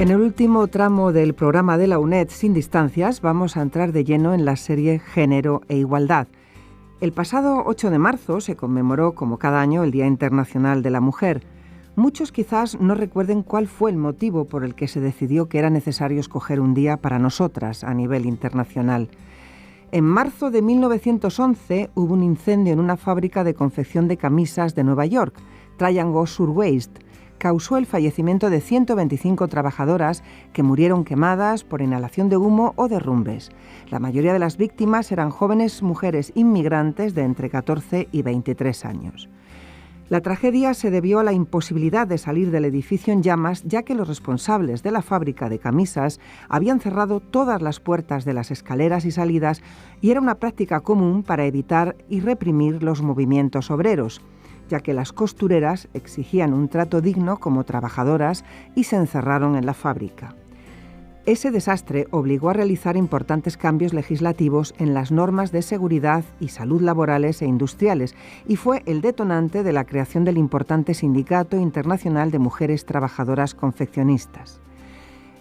En el último tramo del programa de la UNED Sin Distancias vamos a entrar de lleno en la serie Género e Igualdad. El pasado 8 de marzo se conmemoró, como cada año, el Día Internacional de la Mujer. Muchos quizás no recuerden cuál fue el motivo por el que se decidió que era necesario escoger un día para nosotras a nivel internacional. En marzo de 1911 hubo un incendio en una fábrica de confección de camisas de Nueva York, Triangle Shirtwaist. Causó el fallecimiento de 125 trabajadoras que murieron quemadas por inhalación de humo o derrumbes. La mayoría de las víctimas eran jóvenes mujeres inmigrantes de entre 14 y 23 años. La tragedia se debió a la imposibilidad de salir del edificio en llamas, ya que los responsables de la fábrica de camisas habían cerrado todas las puertas de las escaleras y salidas, y era una práctica común para evitar y reprimir los movimientos obreros, ya que las costureras exigían un trato digno como trabajadoras y se encerraron en la fábrica. Ese desastre obligó a realizar importantes cambios legislativos en las normas de seguridad y salud laborales e industriales, y fue el detonante de la creación del importante Sindicato Internacional de Mujeres Trabajadoras Confeccionistas.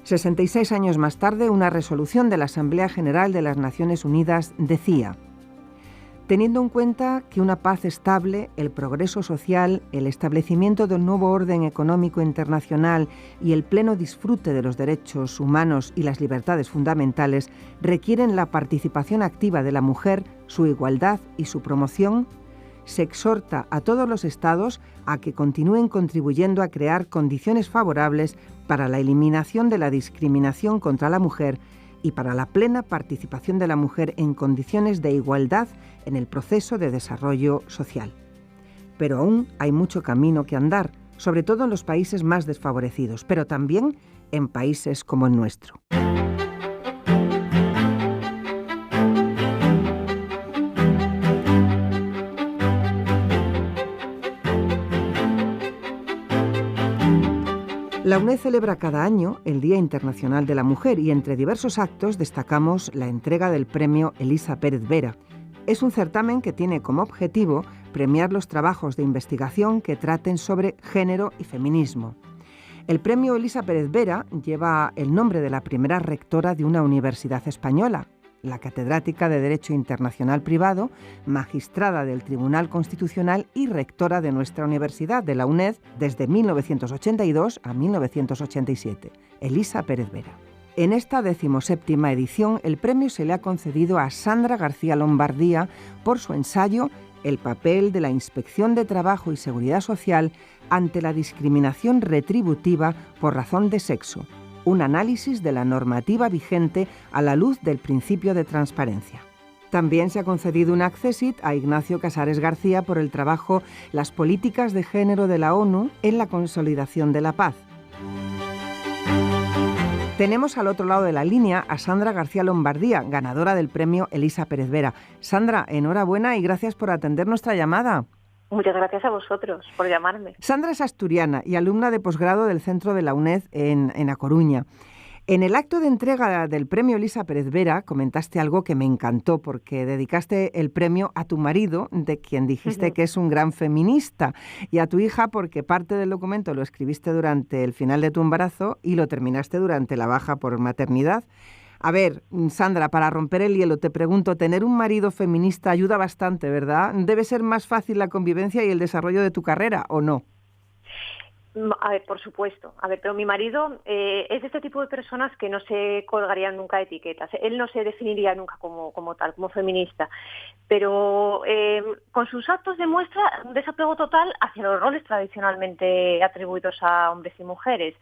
66 años más tarde, una resolución de la Asamblea General de las Naciones Unidas decía: teniendo en cuenta que una paz estable, el progreso social, el establecimiento del nuevo orden económico internacional y el pleno disfrute de los derechos humanos y las libertades fundamentales requieren la participación activa de la mujer, su igualdad y su promoción, se exhorta a todos los Estados a que continúen contribuyendo a crear condiciones favorables para la eliminación de la discriminación contra la mujer y para la plena participación de la mujer en condiciones de igualdad en el proceso de desarrollo social. Pero aún hay mucho camino que andar, sobre todo en los países más desfavorecidos, pero también en países como el nuestro. La UNED celebra cada año el Día Internacional de la Mujer y entre diversos actos destacamos la entrega del premio Elisa Pérez Vera. Es un certamen que tiene como objetivo premiar los trabajos de investigación que traten sobre género y feminismo. El premio Elisa Pérez Vera lleva el nombre de la primera rectora de una universidad española, la catedrática de Derecho Internacional Privado, magistrada del Tribunal Constitucional y rectora de nuestra universidad, de la UNED, desde 1982 a 1987, Elisa Pérez Vera. En esta 17ª edición, el premio se le ha concedido a Sandra García Lombardía por su ensayo El papel de la Inspección de Trabajo y Seguridad Social ante la discriminación retributiva por razón de sexo, un análisis de la normativa vigente a la luz del principio de transparencia. También se ha concedido un accessit a Ignacio Casares García por el trabajo Las políticas de género de la ONU en la consolidación de la paz. Tenemos al otro lado de la línea a Sandra García Lombardía, ganadora del premio Elisa Pérez Vera. Sandra, enhorabuena y gracias por atender nuestra llamada. Muchas gracias a vosotros por llamarme. Sandra es asturiana y alumna de posgrado del Centro de la UNED en A Coruña. En el acto de entrega del premio Elisa Pérez Vera comentaste algo que me encantó porque dedicaste el premio a tu marido, de quien dijiste que es un gran feminista, y a tu hija porque parte del documento lo escribiste durante el final de tu embarazo y lo terminaste durante la baja por maternidad. A ver, Sandra, para romper el hielo, te pregunto, tener un marido feminista ayuda bastante, ¿verdad? ¿Debe ser más fácil la convivencia y el desarrollo de tu carrera o no? A ver, por supuesto. A ver, pero mi marido es de este tipo de personas que no se colgarían nunca etiquetas. Él no se definiría nunca como tal, como feminista. Pero con sus actos demuestra un desapego total hacia los roles tradicionalmente atribuidos a hombres y mujeres.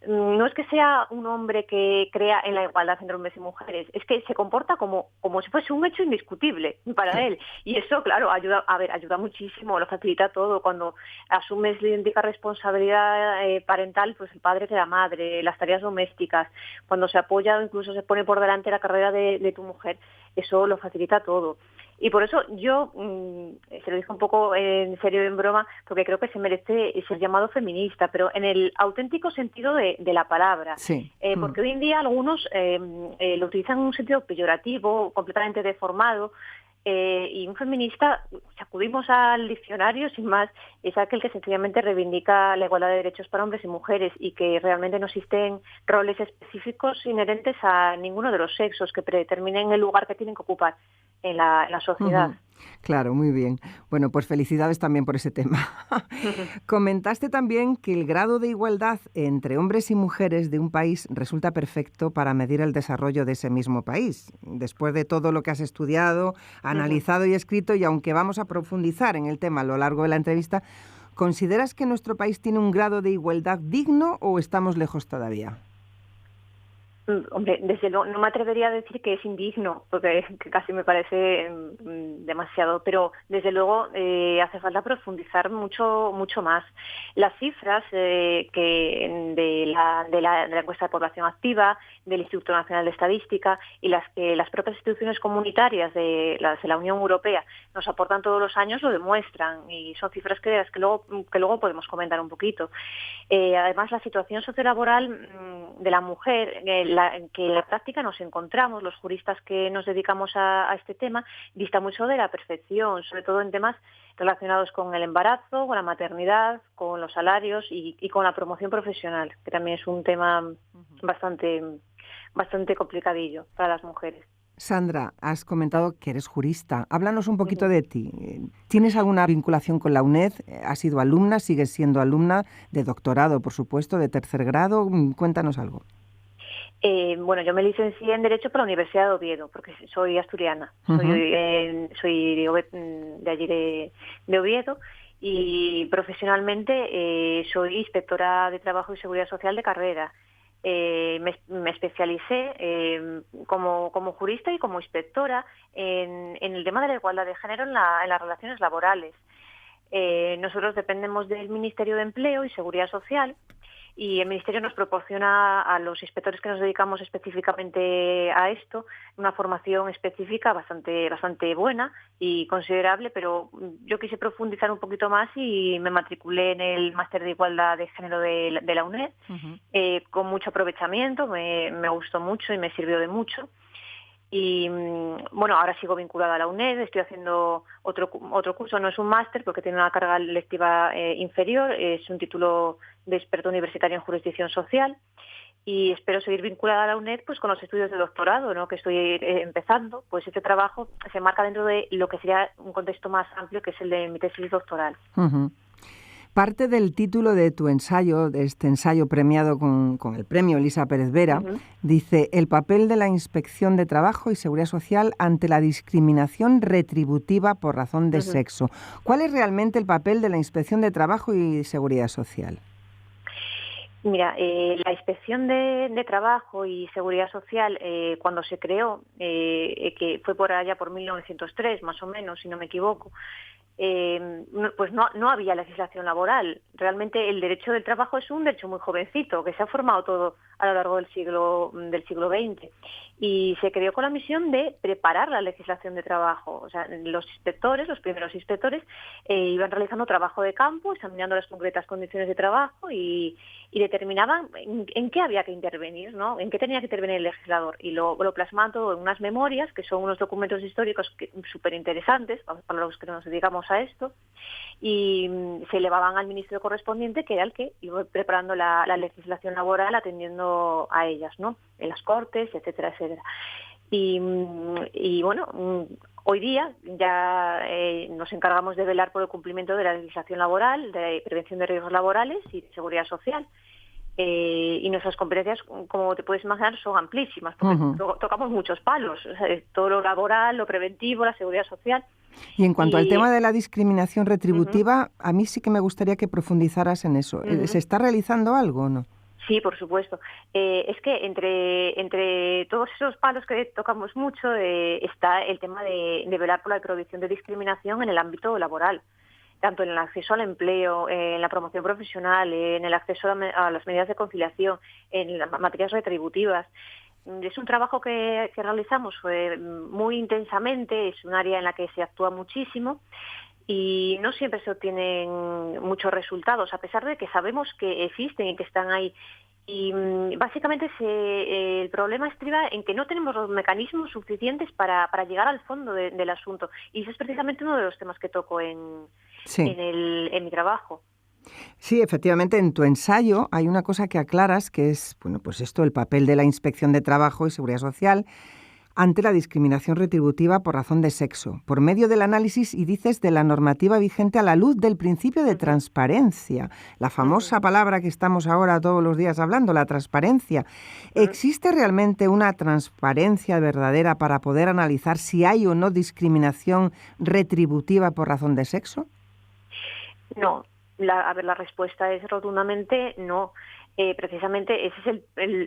No es que sea un hombre que crea en la igualdad entre hombres y mujeres, es que se comporta como si fuese un hecho indiscutible para él. Y eso, claro, ayuda muchísimo, lo facilita todo. Cuando asumes la idéntica responsabilidad parental, pues el padre que la madre, las tareas domésticas, cuando se apoya o incluso se pone por delante la carrera de tu mujer, eso lo facilita todo. Y por eso yo, se lo dije un poco en serio y en broma, porque creo que se merece ser llamado feminista, pero en el auténtico sentido de la palabra. Sí. Porque hoy en día algunos lo utilizan en un sentido peyorativo, completamente deformado, Y un feminista, si acudimos al diccionario, sin más, es aquel que sencillamente reivindica la igualdad de derechos para hombres y mujeres y que realmente no existen roles específicos inherentes a ninguno de los sexos que predeterminen el lugar que tienen que ocupar en la sociedad. Ujú. Claro, muy bien. Bueno, pues felicidades también por ese tema. Comentaste también que el grado de igualdad entre hombres y mujeres de un país resulta perfecto para medir el desarrollo de ese mismo país. Después de todo lo que has estudiado, analizado y escrito, y aunque vamos a profundizar en el tema a lo largo de la entrevista, ¿consideras que nuestro país tiene un grado de igualdad digno o estamos lejos todavía? Hombre, desde luego, no me atrevería a decir que es indigno, porque que casi me parece demasiado, pero desde luego hace falta profundizar mucho más. Las cifras de la encuesta de población activa, del Instituto Nacional de Estadística y las que las propias instituciones comunitarias de la Unión Europea nos aportan todos los años lo demuestran, y son cifras que luego podemos comentar un poquito. Además, la situación sociolaboral de la mujer, que en la práctica nos encontramos, los juristas que nos dedicamos a este tema, dista mucho de la perfección, sobre todo en temas relacionados con el embarazo, con la maternidad, con los salarios y con la promoción profesional, que también es un tema bastante complicadillo para las mujeres. Sandra, has comentado que eres jurista. Háblanos un poquito de ti. ¿Tienes alguna vinculación con la UNED? ¿Has sido alumna? ¿Sigues siendo alumna de doctorado, por supuesto, de tercer grado? Cuéntanos algo. Bueno, yo me licencié en Derecho por la Universidad de Oviedo, porque soy asturiana. Soy de allí de Oviedo, y profesionalmente soy inspectora de Trabajo y Seguridad Social de carrera. Me especialicé como jurista y como inspectora en el tema de la igualdad de género en las relaciones laborales. Nosotros dependemos del Ministerio de Empleo y Seguridad Social, y el Ministerio nos proporciona a los inspectores que nos dedicamos específicamente a esto una formación específica bastante buena y considerable, pero yo quise profundizar un poquito más y me matriculé en el Máster de Igualdad de Género de la UNED, con mucho aprovechamiento, me gustó mucho y me sirvió de mucho. Y bueno, ahora sigo vinculada a la UNED, estoy haciendo otro curso, no es un máster porque tiene una carga lectiva inferior, es un título de experto universitario en jurisdicción social, y espero seguir vinculada a la UNED pues con los estudios de doctorado, ¿no?, que estoy empezando. Pues este trabajo se marca dentro de lo que sería un contexto más amplio, que es el de mi tesis doctoral. Parte del título de tu ensayo, de este ensayo premiado con el premio Elisa Pérez Vera, dice: el papel de la Inspección de Trabajo y Seguridad Social ante la discriminación retributiva por razón de sexo. ¿Cuál es realmente el papel de la Inspección de Trabajo y Seguridad Social? Mira, la Inspección de Trabajo y Seguridad Social, cuando se creó, que fue por allá por 1903, más o menos, si no me equivoco, pues no había legislación laboral. Realmente el derecho del trabajo es un derecho muy jovencito, que se ha formado todo a lo largo del siglo XX, y se creó con la misión de preparar la legislación de trabajo. O sea, los primeros inspectores, iban realizando trabajo de campo, examinando las concretas condiciones de trabajo y determinaban en qué había que intervenir, ¿no?, en qué tenía que intervenir el legislador, y lo plasmaban todo en unas memorias, que son unos documentos históricos súper interesantes para los que nos dedicamos a esto, y se elevaban al ministro correspondiente, que era el que iba preparando la legislación laboral atendiendo a ellas, ¿no?, en las Cortes, etcétera, etcétera. Y bueno, hoy día ya nos encargamos de velar por el cumplimiento de la legislación laboral, de prevención de riesgos laborales y de seguridad social. Y nuestras competencias, como te puedes imaginar, son amplísimas, porque tocamos muchos palos, o sea, todo lo laboral, lo preventivo, la seguridad social. Y en cuanto al tema de la discriminación retributiva, a mí sí que me gustaría que profundizaras en eso. ¿Se está realizando algo o no? Sí, por supuesto. Es que entre todos esos palos que tocamos mucho está el tema de velar por la prohibición de discriminación en el ámbito laboral, tanto en el acceso al empleo, en la promoción profesional, en el acceso a las medidas de conciliación, en las materias retributivas. Es un trabajo que realizamos muy intensamente, es un área en la que se actúa muchísimo y no siempre se obtienen muchos resultados, a pesar de que sabemos que existen y que están ahí. Y básicamente el problema estriba en que no tenemos los mecanismos suficientes para llegar al fondo del asunto. Y ese es precisamente uno de los temas que toco en Sí. mi trabajo. Sí, efectivamente, en tu ensayo hay una cosa que aclaras que es, bueno, pues esto, el papel de la Inspección de Trabajo y Seguridad Social ante la discriminación retributiva por razón de sexo, por medio del análisis, y dices, de la normativa vigente a la luz del principio de Ujú, transparencia, la ujú, famosa palabra que estamos ahora todos los días hablando, la transparencia. ujú. ¿Existe realmente una transparencia verdadera para poder analizar si hay o no discriminación retributiva por razón de sexo? No, la respuesta es rotundamente no. Precisamente ese es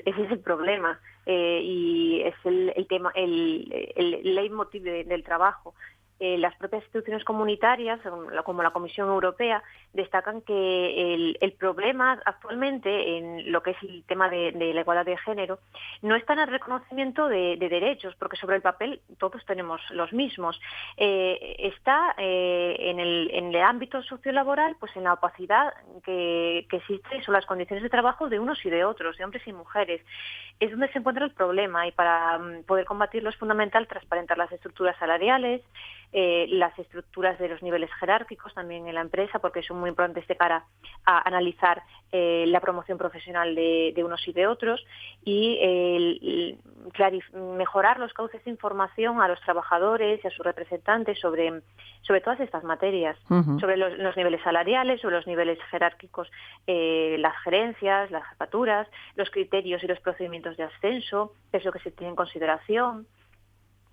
ese es el problema, y es el tema, el leitmotiv del trabajo. Las propias instituciones comunitarias, como la Comisión Europea, destacan que el problema actualmente en lo que es el tema de la igualdad de género no está en el reconocimiento de derechos, porque sobre el papel todos tenemos los mismos. Está en el ámbito sociolaboral, pues en la opacidad que existe sobre las condiciones de trabajo de unos y de otros, de hombres y mujeres. Es donde se encuentra el problema, y para poder combatirlo es fundamental transparentar las estructuras salariales, las estructuras de los niveles jerárquicos también en la empresa, porque son muy importantes de cara a analizar la promoción profesional de unos y de otros, y mejorar los cauces de información a los trabajadores y a sus representantes sobre todas estas materias, Ujú. sobre los niveles salariales, sobre los niveles jerárquicos, las gerencias, las jefaturas, los criterios y los procedimientos de ascenso, qué es lo que se tiene en consideración.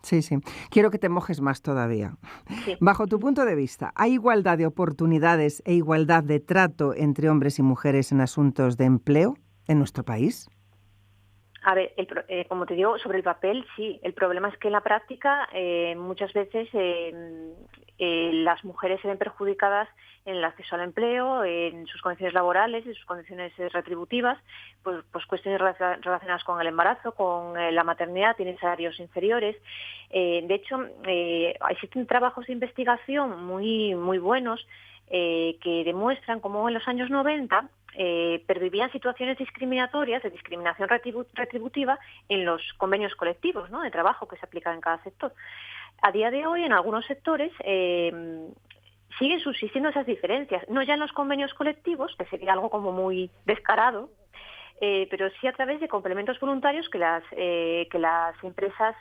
Sí, sí. Quiero que te mojes más todavía. Sí. Bajo tu punto de vista, ¿hay igualdad de oportunidades e igualdad de trato entre hombres y mujeres en asuntos de empleo en nuestro país? A ver, como te digo, sobre el papel sí. El problema es que en la práctica muchas veces las mujeres se ven perjudicadas en el acceso al empleo, en sus condiciones laborales, en sus condiciones retributivas, pues cuestiones relacionadas con el embarazo, con la maternidad, tienen salarios inferiores. De hecho, existen trabajos de investigación muy, muy buenos que demuestran cómo en los años 90 pervivían situaciones discriminatorias, de discriminación retributiva en los convenios colectivos, ¿no?, de trabajo que se aplican en cada sector. A día de hoy, en algunos sectores, siguen subsistiendo esas diferencias, no ya en los convenios colectivos, que sería algo como muy descarado, pero sí a través de complementos voluntarios que las empresas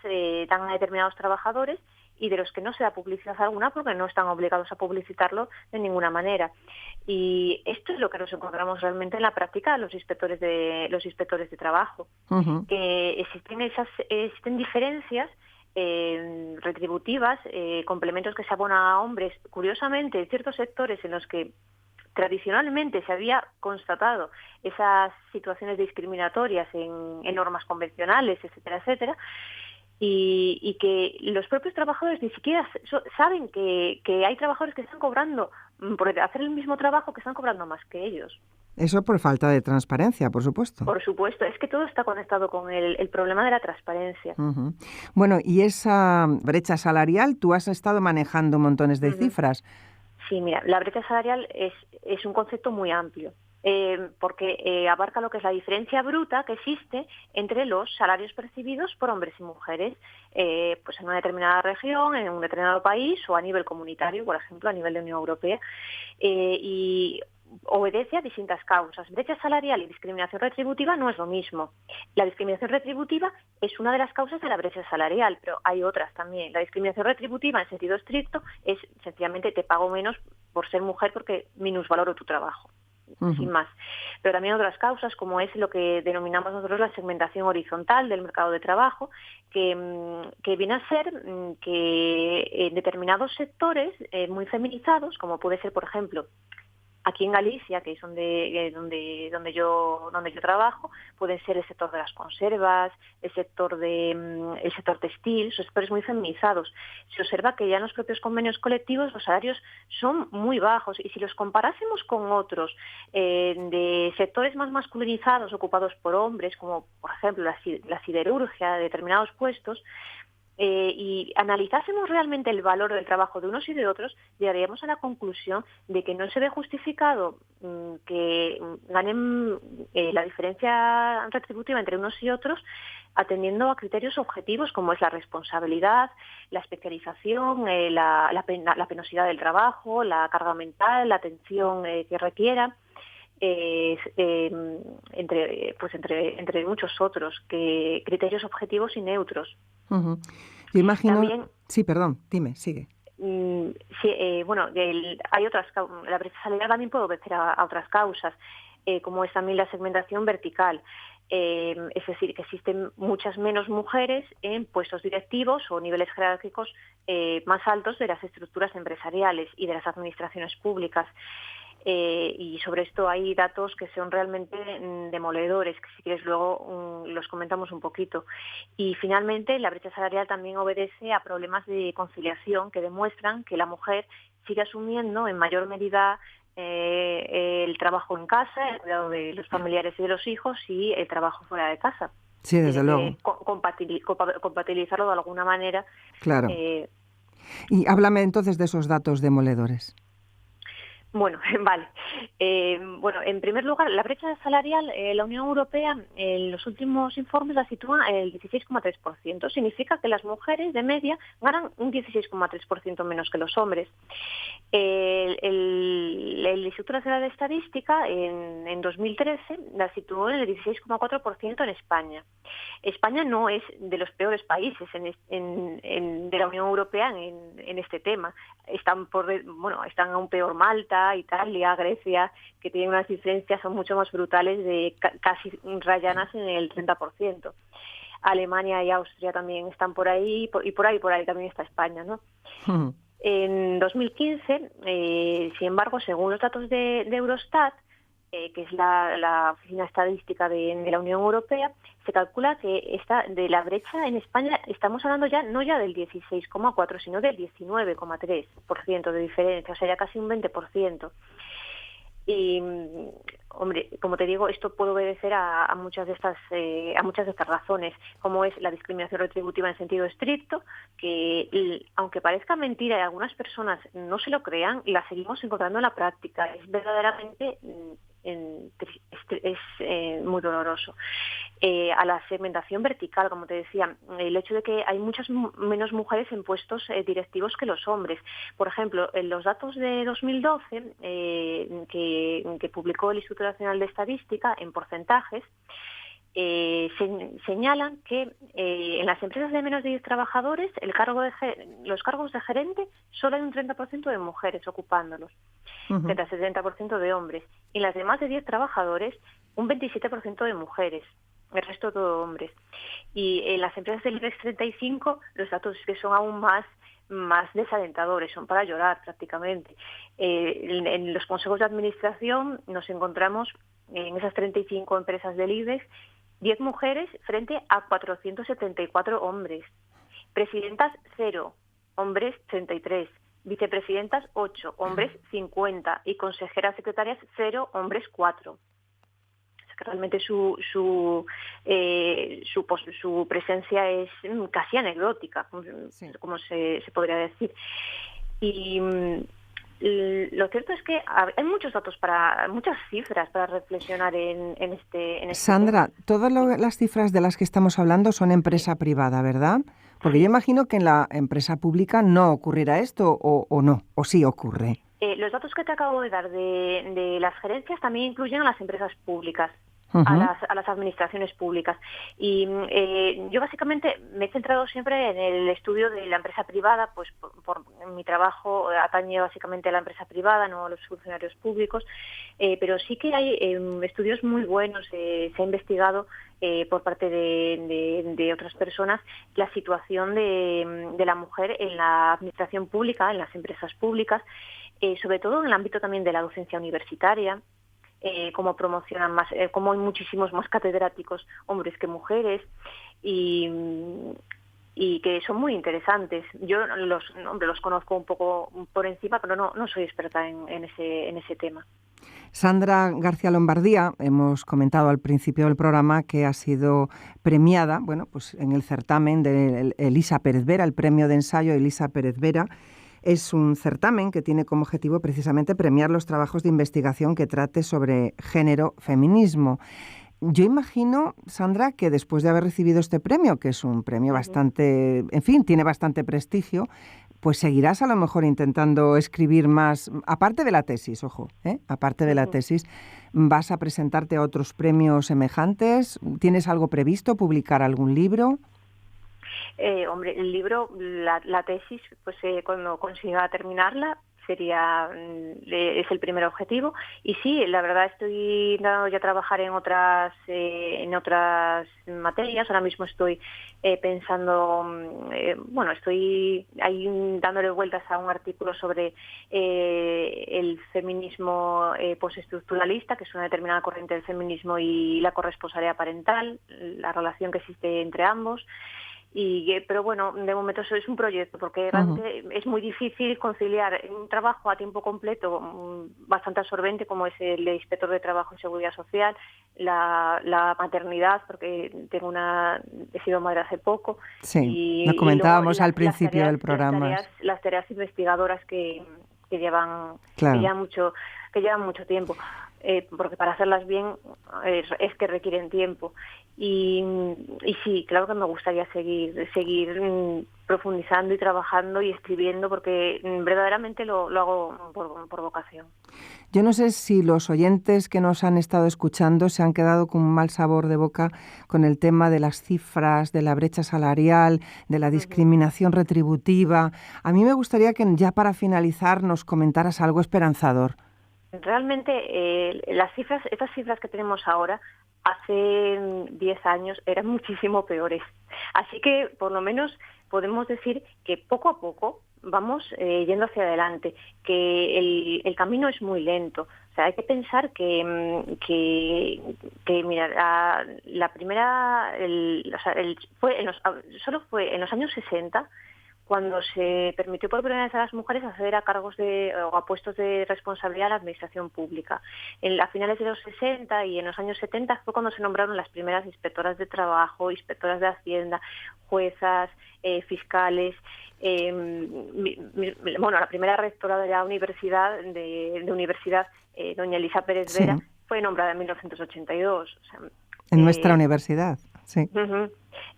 dan a determinados trabajadores, y de los que no se da publicidad alguna porque no están obligados a publicitarlo de ninguna manera. Y esto es lo que nos encontramos realmente en la práctica de los inspectores de trabajo, Ujú. que existen diferencias retributivas, complementos que se abonan a hombres. Curiosamente, en ciertos sectores en los que tradicionalmente se había constatado esas situaciones discriminatorias en normas convencionales, etcétera, etcétera, y que los propios trabajadores ni siquiera saben que hay trabajadores que están cobrando por hacer el mismo trabajo, que están cobrando más que ellos. Eso por falta de transparencia, por supuesto. Por supuesto, es que todo está conectado con el problema de la transparencia. Ujú. Bueno, y esa brecha salarial, tú has estado manejando montones de Ujú. cifras. Sí, mira, la brecha salarial es un concepto muy amplio, porque abarca lo que es la diferencia bruta que existe entre los salarios percibidos por hombres y mujeres, pues en una determinada región, en un determinado país o a nivel comunitario, por ejemplo, a nivel de Unión Europea, y obedece a distintas causas. Brecha salarial y discriminación retributiva no es lo mismo. La discriminación retributiva es una de las causas de la brecha salarial, pero hay otras también. La discriminación retributiva, en sentido estricto, es sencillamente te pago menos por ser mujer porque minusvaloro tu trabajo, sin Ujú. más. Pero también otras causas, como es lo que denominamos nosotros la segmentación horizontal del mercado de trabajo, que viene a ser que en determinados sectores muy feminizados, como puede ser, por ejemplo, aquí en Galicia, que es donde yo trabajo, pueden ser el sector de las conservas, el sector textil, son sectores muy feminizados. Se observa que ya en los propios convenios colectivos los salarios son muy bajos, y si los comparásemos con otros de sectores más masculinizados ocupados por hombres, como por ejemplo la siderurgia, determinados puestos, y analizásemos realmente el valor del trabajo de unos y de otros, llegaríamos a la conclusión de que no se ve justificado que ganen la diferencia retributiva entre unos y otros atendiendo a criterios objetivos como es la responsabilidad, la especialización, la penosidad del trabajo, la carga mental, la atención que requiera. Entre muchos otros, que criterios objetivos y neutros. Uh-huh. Yo imagino... También, sí, perdón, dime, sigue. Hay otras, la brecha salarial también puede obedecer a otras causas, como es también la segmentación vertical. Es decir, que existen muchas menos mujeres en puestos directivos o niveles jerárquicos más altos de las estructuras empresariales y de las administraciones públicas. Y sobre esto hay datos que son realmente demoledores, que si quieres luego los comentamos un poquito. Y finalmente la brecha salarial también obedece a problemas de conciliación que demuestran que la mujer sigue asumiendo en mayor medida el trabajo en casa, el cuidado de los familiares y de los hijos y el trabajo fuera de casa. Sí, desde luego. Compatibilizarlo de alguna manera. Claro. Y háblame entonces de esos datos demoledores. Bueno, vale. En primer lugar, la brecha salarial, la Unión Europea, en los últimos informes la sitúa en el 16,3%. Significa que las mujeres, de media, ganan un 16,3% menos que los hombres. El Instituto Nacional de Estadística, en 2013, la situó en el 16,4% en España. España no es de los peores países de la Unión Europea en este tema. Están aún peor Malta, Italia, Grecia, que tienen unas diferencias son mucho más brutales, de casi rayanas en el 30%. Alemania y Austria también están por ahí, y por ahí también está España, ¿no? En 2015, sin embargo, según los datos de Eurostat, que es la oficina estadística de la Unión Europea, se calcula que de la brecha en España estamos hablando ya no ya del 16,4, sino del 19,3% de diferencia, o sea, ya casi un 20%. Y, hombre, como te digo, esto puede obedecer a muchas de estas razones, como es la discriminación retributiva en sentido estricto, que aunque parezca mentira y algunas personas no se lo crean, la seguimos encontrando en la práctica. Es verdaderamente muy doloroso. A la segmentación vertical, como te decía, el hecho de que hay muchas menos mujeres en puestos directivos que los hombres. Por ejemplo, en los datos de 2012 que publicó el Instituto Nacional de Estadística en porcentajes, señalan que en las empresas de menos de 10 trabajadores los cargos de gerente solo hay un 30% de mujeres ocupándolos, frente al 70% de hombres. Y en las de más de 10 trabajadores, un 27% de mujeres, el resto todo hombres. Y en las empresas del IBEX 35 los datos que son aún más desalentadores, son para llorar prácticamente. En los consejos de administración nos encontramos en esas 35 empresas del IBEX 10 mujeres frente a 474 hombres. Presidentas 0, hombres 33. Vicepresidentas 8, hombres 50. Y consejeras secretarias 0, hombres 4. O sea que realmente su presencia es casi anecdótica, sí, como se podría decir. Y lo cierto es que hay muchos datos, muchas cifras para reflexionar en este Sandra, tema. Todas las cifras de las que estamos hablando son empresa privada, ¿verdad? Porque yo imagino que en la empresa pública no ocurrirá esto, o no, o sí ocurre. Los datos que te acabo de dar de las gerencias también incluyen a las empresas públicas. Uh-huh. a las administraciones públicas. Y yo básicamente me he centrado siempre en el estudio de la empresa privada, pues por mi trabajo atañe básicamente a la empresa privada, no a los funcionarios públicos, pero sí que hay estudios muy buenos, se ha investigado por parte de otras personas la situación de la mujer en la administración pública, en las empresas públicas, sobre todo en el ámbito también de la docencia universitaria. Cómo promocionan más, cómo hay muchísimos más catedráticos hombres que mujeres y que son muy interesantes. Yo los conozco un poco por encima, pero no soy experta en ese tema. Sandra García Lombardía, hemos comentado al principio del programa que ha sido premiada, bueno, pues en el certamen de Elisa Pérez Vera, el premio de ensayo Elisa Pérez Vera. Es un certamen que tiene como objetivo precisamente premiar los trabajos de investigación que trate sobre género, feminismo. Yo imagino, Sandra, que después de haber recibido este premio, que es un premio bastante, en fin, tiene bastante prestigio, pues seguirás a lo mejor intentando escribir más, aparte de la tesis, ojo, aparte de la tesis, ¿vas a presentarte a otros premios semejantes? ¿Tienes algo previsto, publicar algún libro? Hombre, el libro, la tesis, pues cuando consiga terminarla, es el primer objetivo. Y sí, la verdad estoy intentando ya trabajar en otras materias. Ahora mismo estoy pensando, estoy ahí dándole vueltas a un artículo sobre el feminismo postestructuralista, que es una determinada corriente del feminismo, y la corresponsabilidad parental, la relación que existe entre ambos. Pero bueno, de momento eso es un proyecto, porque realmente es muy difícil conciliar un trabajo a tiempo completo bastante absorbente, como es el de inspector de trabajo y seguridad social, la maternidad, porque he sido madre hace poco. Sí, lo comentábamos al principio del programa. Las tareas investigadoras que llevan mucho tiempo, porque para hacerlas bien es que requieren tiempo. Y sí, claro que me gustaría seguir profundizando y trabajando y escribiendo, porque verdaderamente lo hago por vocación. Yo no sé si los oyentes que nos han estado escuchando se han quedado con un mal sabor de boca con el tema de las cifras, de la brecha salarial, de la discriminación retributiva. A mí me gustaría que ya para finalizar nos comentaras algo esperanzador. Realmente estas cifras que tenemos ahora, hace 10 años eran muchísimo peores. Así que por lo menos podemos decir que poco a poco vamos yendo hacia adelante, que el camino es muy lento. O sea, hay que pensar que mira, la primera, solo fue en los años 60 cuando se permitió por primera vez a las mujeres acceder a cargos o a puestos de responsabilidad en la administración pública. A finales de los 60 y en los años 70 fue cuando se nombraron las primeras inspectoras de trabajo, inspectoras de Hacienda, juezas, fiscales. La primera rectora de la universidad, doña Elisa Pérez Vera, fue nombrada en 1982. O sea, en nuestra universidad, sí.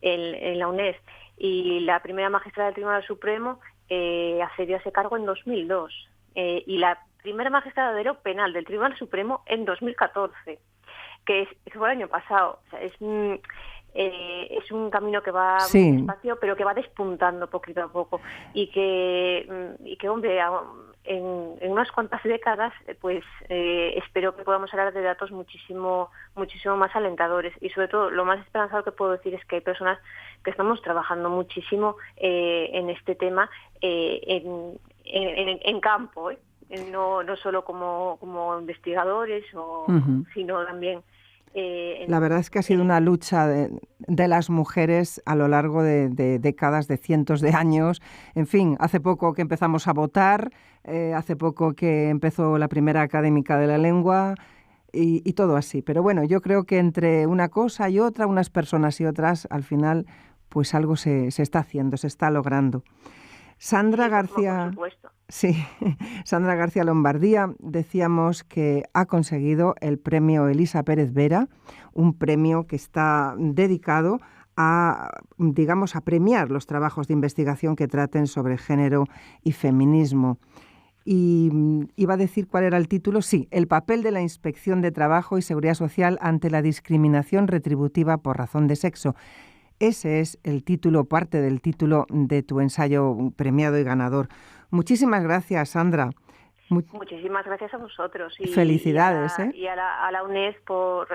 En la UNED. Y la primera magistrada del Tribunal Supremo accedió a ese cargo en 2002. Y la primera magistrada de lo penal del Tribunal Supremo en 2014, que fue el año pasado. O sea, es un camino que va muy despacio, pero que va despuntando poquito a poco. Y que hombre, en unas cuantas décadas, pues espero que podamos hablar de datos muchísimo más alentadores. Y sobre todo, lo más esperanzador que puedo decir es que hay personas que estamos trabajando muchísimo en este tema en campo, no solo como investigadores, sino también... La verdad es que ha sido una lucha de las mujeres a lo largo de décadas, de cientos de años. En fin, hace poco que empezamos a votar, hace poco que empezó la primera académica de la lengua y todo así. Pero bueno, yo creo que entre una cosa y otra, unas personas y otras, al final, pues algo se está haciendo, se está logrando. Sandra García... Por supuesto. Sí, Sandra García Lombardía, decíamos que ha conseguido el premio Elisa Pérez Vera, un premio que está dedicado a premiar los trabajos de investigación que traten sobre género y feminismo. Y iba a decir cuál era el título. Sí, el papel de la Inspección de Trabajo y Seguridad Social ante la discriminación retributiva por razón de sexo. Ese es el título, parte del título de tu ensayo premiado y ganador. Muchísimas gracias, Sandra. Muchísimas gracias a vosotros. Felicidades. Y a la UNED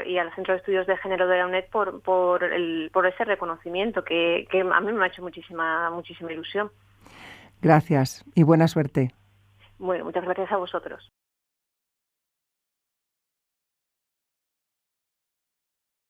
y al Centro de Estudios de Género de la UNED por ese reconocimiento que a mí me ha hecho muchísima ilusión. Gracias y buena suerte. Bueno, muchas gracias a vosotros.